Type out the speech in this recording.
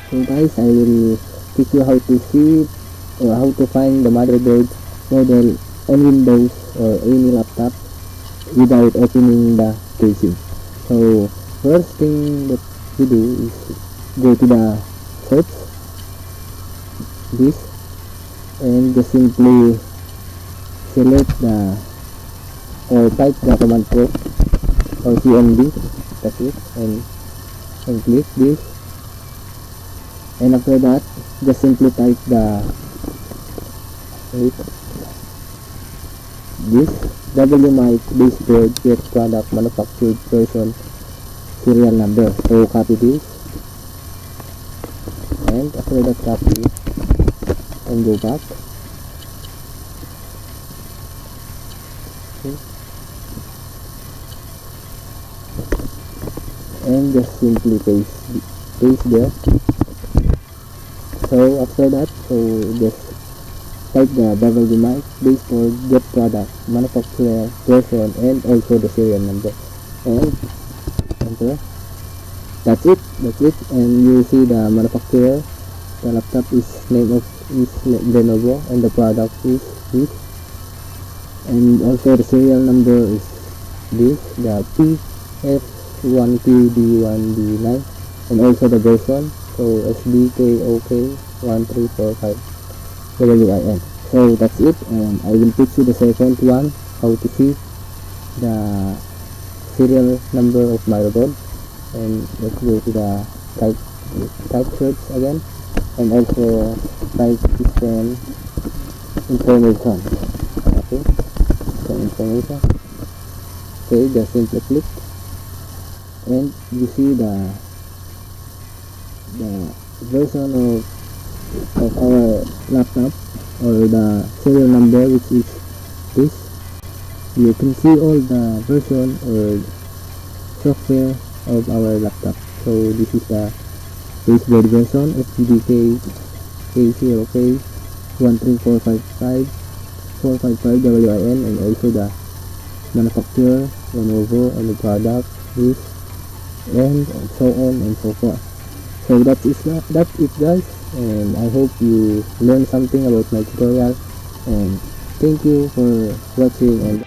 So guys, I will teach you how to see or how to find the motherboard model on Windows or any laptop without opening the casing. So first thing that you do is go to the search this and just simply select the or type the command prompt or cmd, that's it, and click this, and after that just simply type this WMI baseboard get product manufactured version serial number. So copy this, and after that copy and go back. Okay. And just simply paste there. So after that, so just type the WMI baseboard get product manufacturer version and also the serial number, and enter. That's it, and you see the manufacturer, the laptop is Lenovo, and the product is this, and also the serial number is this, the PF1QD1D9, and also the version, so SBKOK1345 WIN. So that's it, and I will teach you the second one, how to see the serial number of motherboard. And let's go to the type search again, and also type system information. Okay, system information. Okay, just simply click, and you see the version of our laptop or the serial number, which is this. You can see all the version or software of our laptop. So this is the baseboard version SGDK K0K 13455 WIN, and also the manufacturer Lenovo, and the product this, and so on and so forth. So that's it guys, and I hope you learned something about my tutorial, and thank you for watching. And